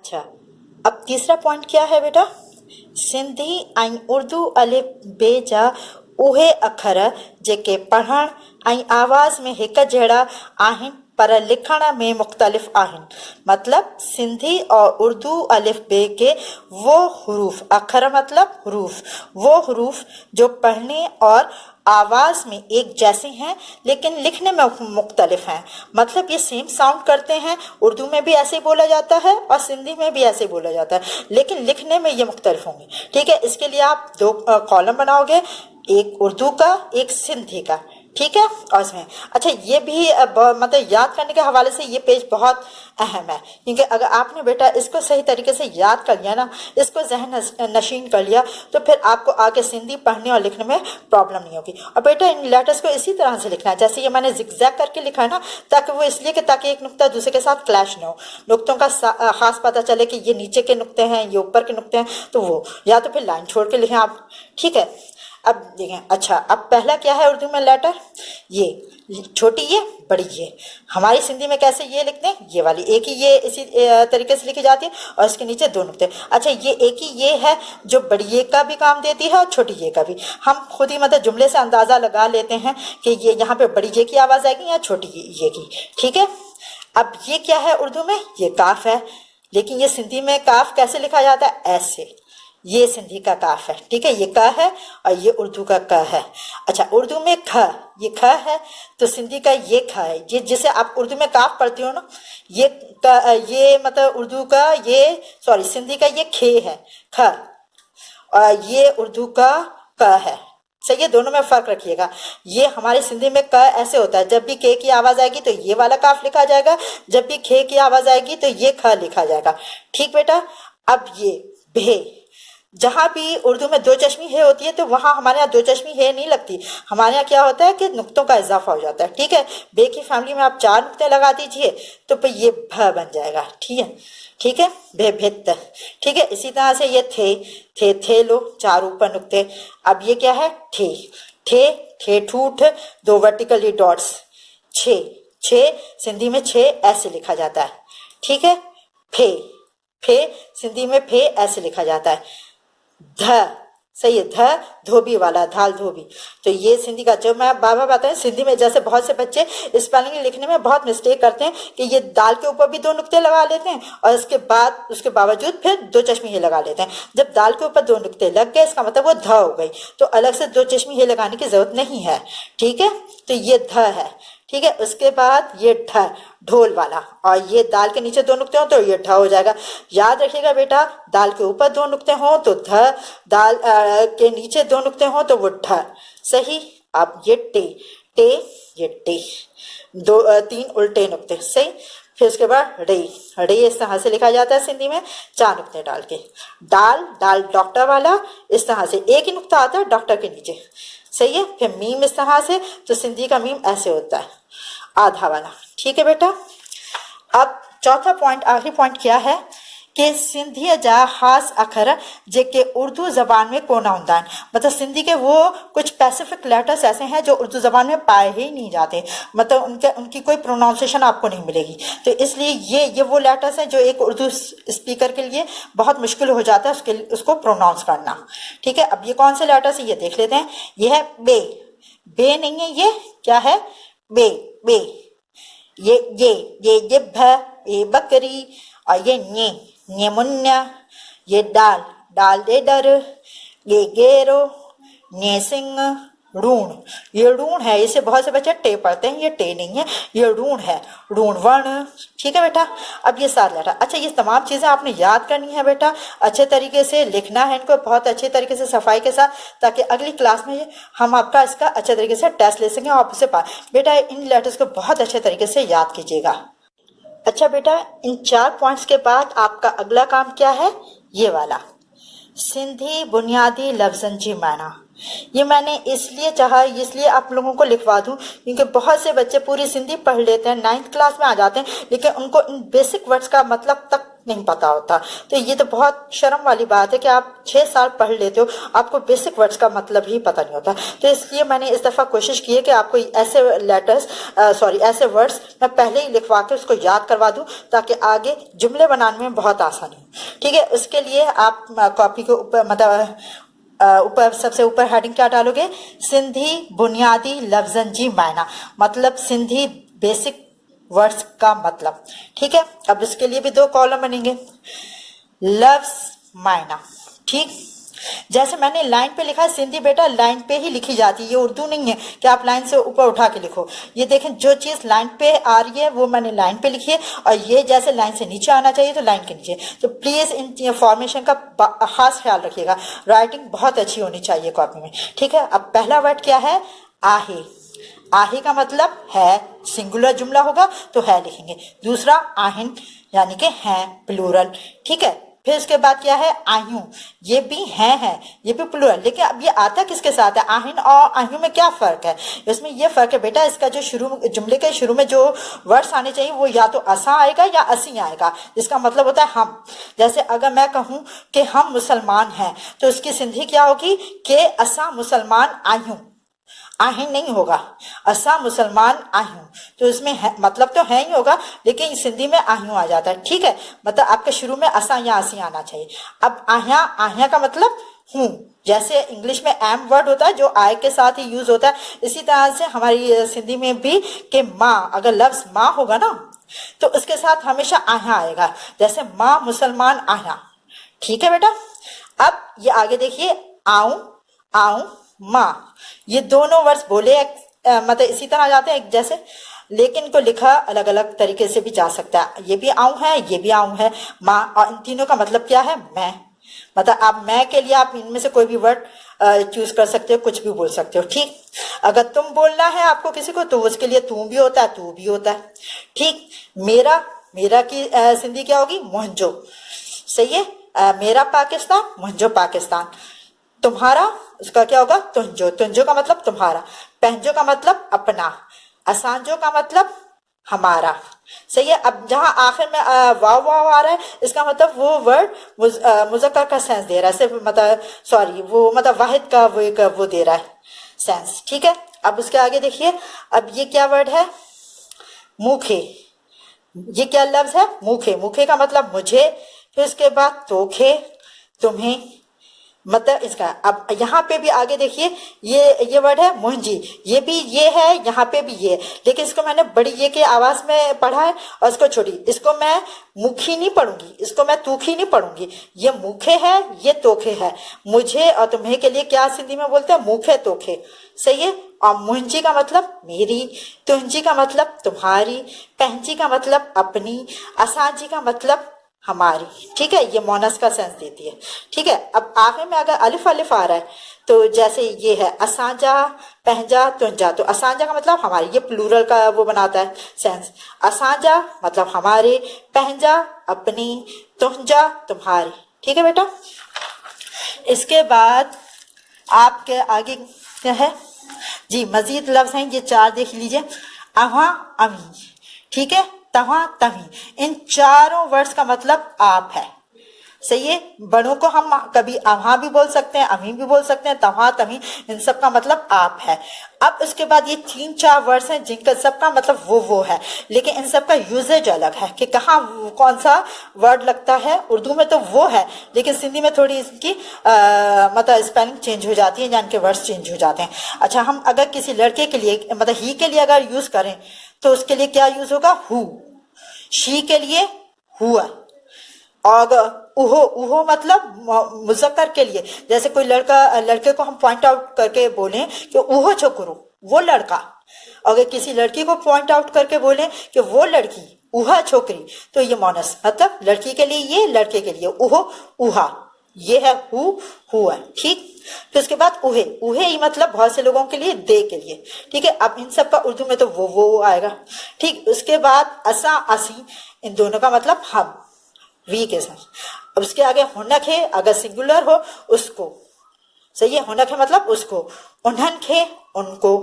अच्छा, अब तीसरा पॉइंट क्या है बेटा? सिंधी ऐं उर्दू अलिफ बे जा उहे अखर जेके पढ़ण ऐं आवाज़ में हिक जहिड़ा आहिनि पर लिखण में मुख्तलिफ आहिनि। मतलब सिंधी और उर्दू अलिफ बे के वो हरूफ, अखर मतलब हरूफ, वो हरूफ जो पढ़ने और आवाज में एक जैसे हैं लेकिन लिखने में मुख्तलिफ हैं। मतलब ये सेम साउंड करते हैं, उर्दू में भी ऐसे ही बोला जाता है और सिंधी में भी ऐसे ही बोला जाता है, लेकिन लिखने में ये मुख्तलिफ होंगे। ठीक है, इसके लिए आप दो कॉलम बनाओगे, एक उर्दू का एक सिंधी का। ठीक है, और इसमें अच्छा ये भी मतलब याद करने के हवाले से ये पेज बहुत अहम है, क्योंकि अगर आपने बेटा इसको सही तरीके से याद कर लिया ना, इसको जहन नशीन कर लिया, तो फिर आपको आगे सिंधी पढ़ने और लिखने में प्रॉब्लम नहीं होगी। और बेटा इन लेटर्स को इसी तरह से लिखना है जैसे ये मैंने जिगजैग करके लिखा है ना, ताकि वो इसलिए कि ताकि एक नुक्ता दूसरे के साथ क्लैश न हो, नुक्तों का खास पता चले कि ये नीचे के नुक्ते हैं, ये ऊपर के नुक्ते हैं, तो वो या तो फिर लाइन छोड़ के लिखें आप। ठीक है, अब देखें। अच्छा, अब पहला क्या है उर्दू में लेटर? ये छोटी ये बड़ी ये। हमारी सिंधी में कैसे ये लिखते हैं? ये वाली एक ही ये इसी तरीके से लिखी जाती है और इसके नीचे दो नुक्ते। अच्छा, ये एक ही ये है जो बड़ी ये का भी काम देती है और छोटी ये का भी। हम खुद ही मतलब जुमले से अंदाजा लगा लेते हैं कि ये यहाँ पे बड़ी ये की आवाज आएगी या छोटी ये की। ठीक है, अब ये क्या है उर्दू में? ये काफ है, लेकिन ये सिंधी में काफ कैसे लिखा जाता है? ऐसे। ये सिंधी का काफ है। ठीक है, ये क है और ये उर्दू का क है। अच्छा, उर्दू में ख, ये ख है तो सिंधी का ये ख है। ये जिसे आप उर्दू में काफ पढ़ती हो ना, ये मतलब उर्दू का ये, सॉरी सिंधी का ये खे है, ख, और ये उर्दू का क है। सही है, दोनों में फर्क रखिएगा। ये हमारे सिंधी में क ऐसे होता है, जब भी के की आवाज आएगी तो ये वाला काफ लिखा जाएगा, जब भी खे की आवाज आएगी तो ये ख लिखा जाएगा। ठीक बेटा, अब ये भे, जहां भी उर्दू में दो चश्मी है होती है तो वहां हमारे यहाँ दो चश्मी है नहीं लगती, हमारे यहाँ क्या होता है कि नुक्तों का इजाफा हो जाता है। ठीक है, बे की फैमिली में आप 4 नुक्ते लगा दीजिए तो फिर ये भ बन जाएगा। ठीक है, ठीक है, भे भित्त। ठीक है, इसी तरह से ये थे लो, 4 ऊपर नुक्ते। अब ये क्या है? ठे ठूठ, 2 वर्टिकली डॉट्स, छे सिंधी में छे ऐसे लिखा जाता है। ठीक है, फे सिंधी में फे ऐसे लिखा जाता है। ध, सही है, ध धोबी वाला, धाल धोबी। तो ये सिंधी का, जब मैं बाबा बताएं सिंधी में जैसे बहुत से बच्चे स्पेलिंग लिखने में बहुत मिस्टेक करते हैं कि ये दाल के ऊपर भी 2 नुक्ते लगा लेते हैं और उसके बावजूद फिर 2 चश्मी हे लगा लेते हैं। जब दाल के ऊपर 2 नुक्ते लग गए इसका मतलब वो ध हो गई, तो अलग से 2 चश्मी हे लगाने की जरूरत नहीं है। ठीक है, तो ये ध है। ठीक है, उसके बाद ये ढ, ढोल वाला, और ये दाल के नीचे 2 नुक्ते हो तो ये ढ हो जाएगा। याद रखिएगा बेटा, दाल के ऊपर 2 नुक्ते हो तो ध, दाल के नीचे 2 नुक्ते हो तो वो ढ। सही। अब ये टे, ये टे, 3 उल्टे नुक्ते। सही। फिर उसके बाद रे इस तरह से लिखा जाता है सिंधी में, 4 नुक्ते डाल के। डाल डॉक्टर वाला, इस तरह से एक ही नुक्ता आता है डॉक्टर के नीचे। सही है। फिर मीम इस तरह से, तो सिंधी का मीम ऐसे होता है, आधा वाला। ठीक है बेटा, अब चौथा पॉइंट, आखिरी पॉइंट क्या है कि सिंधी जा खास अखर जेके उर्दू जबान में कोन होंदा है। मतलब सिंधी के वो कुछ स्पेसिफिक लेटर्स ऐसे हैं जो उर्दू जबान में पाए ही नहीं जाते, मतलब उनकी कोई प्रोनाउंसिएशन आपको नहीं मिलेगी। तो इसलिए ये वो लेटर्स हैं जो एक उर्दू स्पीकर के लिए बहुत मुश्किल हो जाता है उसको प्रोनाउंस करना। ठीक है, अब ये कौन से लेटर्स है ये देख लेते हैं। ये है बे नहीं है, ये क्या है? बे। ये भ, ये बकरी, और ये nye मुन्ना, ये डाल दे डर, ये गेरो, ने सिंह, ऋण। ये ऋण है, इसे बहुत से बच्चे टे पढ़ते हैं, ये टे नहीं है, ये ऋण है, ऋण वर्ण। ठीक है बेटा, अब ये 7 लेटर। अच्छा, ये तमाम चीजें आपने याद करनी है बेटा, अच्छे तरीके से लिखना है इनको, बहुत अच्छे तरीके से सफाई के साथ, ताकि अगली क्लास में हम आपका इसका अच्छे तरीके से टेस्ट ले सकें और आप उसे पाए। बेटा इन लेटर्स को बहुत अच्छे तरीके से याद कीजिएगा। अच्छा बेटा, इन 4 पॉइंट्स के बाद आपका अगला काम क्या है? ये वाला, सिंधी बुनियादी लफ्ज़न जी माना। ये मैंने इसलिए चाहा, इसलिए आप लोगों को लिखवा दूं क्योंकि बहुत से बच्चे पूरी सिंधी पढ़ लेते हैं, 9th क्लास में आ जाते हैं, लेकिन उनको इन बेसिक वर्ड्स का मतलब तक नहीं पता होता। तो ये तो बहुत शर्म वाली बात है कि आप 6 साल पढ़ लेते हो, आपको बेसिक वर्ड्स का मतलब ही पता नहीं होता। तो इसलिए मैंने इस दफ़ा कोशिश की है कि आपको ऐसे लेटर्स ऐसे वर्ड्स मैं पहले ही लिखवा के उसको याद करवा दूं, ताकि आगे जुमले बनाने में बहुत आसानी हो। ठीक है, उसके लिए आप कॉपी के ऊपर मतलब ऊपर सबसे ऊपर हेडिंग क्या डालोगे, सिंधी बुनियादी लफ्जन जी मायना, मतलब सिंधी बेसिक वर्ड्स का मतलब। ठीक है, अब इसके लिए भी 2 कॉलम बनेंगे, लफ्ज मायना। ठीक, जैसे मैंने लाइन पे लिखा है, सिंधी बेटा लाइन पे ही लिखी जाती है, ये उर्दू नहीं है कि आप लाइन से ऊपर उठा के लिखो। ये देखें, जो चीज लाइन पे आ रही है वो मैंने लाइन पे लिखी है, और ये जैसे लाइन से नीचे आना चाहिए तो लाइन के नीचे। तो प्लीज इन फॉर्मेशन का खास ख्याल रखिएगा, राइटिंग बहुत अच्छी होनी चाहिए कॉपी में। ठीक है, अब पहला वर्ड क्या है, आहे। आहे का मतलब है, सिंगुलर जुमला होगा तो है लिखेंगे। दूसरा आहिन यानी कि है, प्लूरल। ठीक है, फिर उसके बाद क्या है, आयु, ये भी है, ये भी प्लूरल। लेकिन अब ये आता किसके साथ है, आहिन और आयु में क्या फर्क है, इसमें ये फर्क है बेटा, इसका जो जुमले के शुरू में जो वर्ड्स आने चाहिए वो या तो असा आएगा या असी आएगा, जिसका मतलब होता है हम। जैसे अगर मैं कहूं कि हम मुसलमान हैं, तो उसकी सिंधी क्या होगी, कि असा मुसलमान आयु, आहिन नहीं होगा, असा मुसलमान आह्यू। तो इसमें है, मतलब तो है ही होगा, लेकिन सिंधी में आह्यू आ जाता है। ठीक है, मतलब आपके शुरू में असा या असी आना चाहिए। अब आह्या, आह्या का मतलब हूं, जैसे इंग्लिश में एम वर्ड होता है जो आय के साथ ही यूज होता है, इसी तरह से हमारी सिंधी में भी कि माँ, अगर लफ्ज माँ होगा ना तो उसके साथ हमेशा आह्या आएगा, जैसे माँ मुसलमान आह्या। ठीक है बेटा, अब ये आगे देखिए, आऊं, आऊं, माँ, ये दोनों वर्ड्स बोले मतलब इसी तरह जाते हैं एक जैसे, लेकिन इनको लिखा अलग अलग तरीके से भी जा सकता है। ये भी आऊं है, ये भी आऊं है, माँ, और इन तीनों का मतलब क्या है, मैं। मतलब आप मैं के लिए आप इनमें से कोई भी वर्ड चूज कर सकते हो, कुछ भी बोल सकते हो। ठीक, अगर तुम बोलना है आपको किसी को तो उसके लिए तू भी होता है, तू भी होता है। ठीक, मेरा, मेरा की सिंधी क्या होगी, मुंहिंजो। सही है, मेरा पाकिस्तान, मुंहिंजो पाकिस्तान। तुम्हारा, उसका क्या होगा, तुंजो, तुंजो का मतलब तुम्हारा। पहंजो का मतलब अपना। असांजो का मतलब हमारा। सही है, अब जहां आखिर में वाव वाव आ रहा है, इसका मतलब वो वर्ड मुज़क्कर का सेंस दे रहा है, सिर्फ मतलब वो मतलब वाहिद का वो एक वो दे रहा है सेंस। ठीक है, अब उसके आगे देखिए, अब ये क्या वर्ड है, मुखे। ये क्या लफ्ज है, मुखे। मुखे का मतलब मुझे, फिर उसके बाद तोखे, तुम्हें, मतलब इसका। अब यहाँ पे भी आगे देखिए, ये वर्ड है मुंजी, ये भी ये है, यहाँ पे भी ये, लेकिन इसको मैंने बड़ी ये के आवाज में पढ़ा है और इसको छोड़ी, इसको मैं मुखी नहीं पढ़ूंगी, इसको मैं तूखी नहीं पढ़ूंगी। ये मुखे है, ये तोखे है। मुझे और तुम्हें के लिए क्या सिंधी में बोलते हैं, मुखे तोखे। सही है, और मुंजी का मतलब मेरी, तुंजी का मतलब तुम्हारी, पहंजी का मतलब अपनी, असांजी का मतलब हमारी। ठीक है, ये मोनस का सेंस देती है। ठीक है, अब आगे में अगर अलिफ अलिफ आ रहा है तो जैसे ये है असांजा, पहंजा, तुंजा, तो असांजा का मतलब हमारी, ये प्लूरल का वो बनाता है सेंस। असांजा मतलब हमारे, पहंजा अपनी, तुंजा तुम्हारी। ठीक है बेटा, इसके बाद आपके आगे क्या है जी, मजीद लफ्ज हैं, ये 4 देख लीजिए, अहा, अमी। ठीक है, तहा, तमी, इन चारों वर्ड्स का मतलब आप है। सही है, बड़ों को हम कभी अहा भी बोल सकते हैं, अमी भी बोल सकते हैं, तहा, तमी, इन सब का मतलब आप है। अब उसके बाद ये 3-4 वर्ड्स हैं जिनका सबका मतलब वो है, लेकिन इन सब का यूजेज अलग है कि कहाँ कौन सा वर्ड लगता है। उर्दू में तो वो है, लेकिन सिंधी में थोड़ी इसकी मतलब स्पेलिंग चेंज हो जाती है, यानी कि वर्ड्स चेंज हो जाते हैं। अच्छा, हम अगर किसी लड़के के लिए मतलब ही के लिए अगर यूज करें तो उसके लिए क्या यूज होगा, हु। शी के लिए हुआ, और उहो, उहो मतलब मुजक्कर के लिए, जैसे कोई लड़के को हम पॉइंट आउट करके बोलें कि उहो छोकरो, वो लड़का। अगर किसी लड़की को पॉइंट आउट करके बोलें कि वो लड़की, उहा छोकरी, तो ये मोनस, मतलब लड़की के लिए ये, लड़के के लिए उहो, उहा, ये है हु, हुआ। ठीक, फिर उसके बाद उहे, उहे ही मतलब बहुत से लोगों के लिए दे के लिए। ठीक है, अब इन सब का उर्दू में तो वो आएगा। ठीक, उसके बाद असा, असी, इन दोनों का मतलब हम, वी के साथ। अब उसके आगे हुनक है, अगर सिंगुलर हो उसको। सही है, हुनक है मतलब उसको, उन्हन खे, उनको।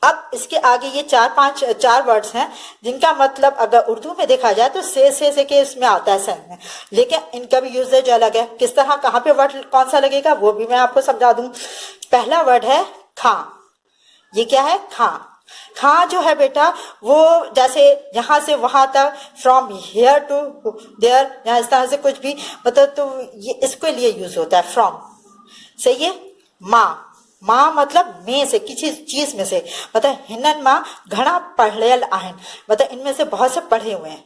अब इसके आगे ये चार वर्ड्स हैं जिनका मतलब अगर उर्दू में देखा जाए तो से के इसमें आता है सेंस में, लेकिन इनका भी यूजेज अलग है। किस तरह, कहाँ पे वर्ड कौन सा लगेगा वो भी मैं आपको समझा दूं। पहला वर्ड है खां। ये क्या है? खां। खां जो है बेटा वो जैसे यहाँ से वहां तक, फ्रॉम हियर टू देयर, यहाँ इस तरह से कुछ भी मतलब, तो ये इसके लिए यूज होता है फ्रॉम। सही है। माँ, माँ मतलब में से, किसी चीज में से, मतलब हिनन माँ घना पढ़ियल आहिन, मतलब इनमें से बहुत से पढ़े हुए हैं।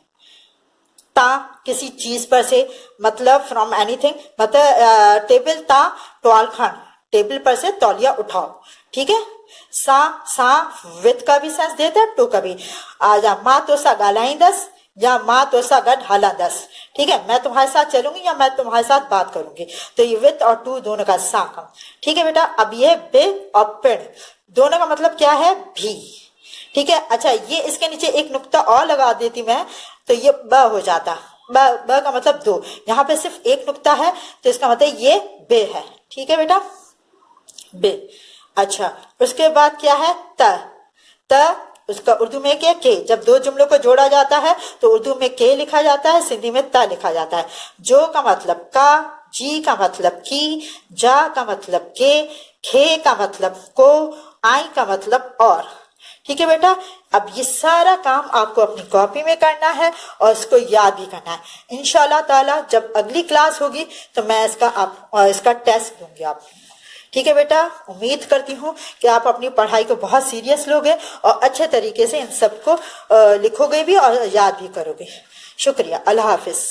ता किसी चीज पर से, मतलब फ्रॉम एनीथिंग, मतलब टेबल ता टॉल खान, टेबल पर से तौलिया उठाओ। ठीक है। सा विथ का भी सेंस देता है, टू का भी। आजा माँ तो सा गालाई दस, या माँ तो सा गढ़ हाला दस। ठीक है, मैं तुम्हारे साथ चलूंगी या मैं तुम्हारे साथ बात करूंगी, तो ये विथ और टू दोनों का सा का। ठीक है बेटा। अब ये बे और पेड़ दोनों का मतलब क्या है? भी। ठीक है। अच्छा, ये इसके नीचे एक नुक्ता और लगा देती मैं, तो ये ब हो जाता। ब का मतलब दो, यहाँ पे सिर्फ एक नुक्ता है तो इसका मतलब ये बे है। ठीक है बेटा, बे। अच्छा, उसके बाद क्या है? त उसका उर्दू में क्या? के। जब दो जुमलों को जोड़ा जाता है तो उर्दू में के लिखा जाता है, सिंधी में ता लिखा जाता है। जो का मतलब का, जी का मतलब की, जा का मतलब के, खे का मतलब को, आई का मतलब और। ठीक है बेटा। अब ये सारा काम आपको अपनी कॉपी में करना है और इसको याद भी करना है। इंशाल्लाह ताला जब अगली क्लास होगी तो मैं इसका टेस्ट दूंगी आपको। ठीक है बेटा, उम्मीद करती हूँ कि आप अपनी पढ़ाई को बहुत सीरियस लोगे और अच्छे तरीके से इन सबको लिखोगे भी और याद भी करोगे। शुक्रिया। अल्लाह हाफिज।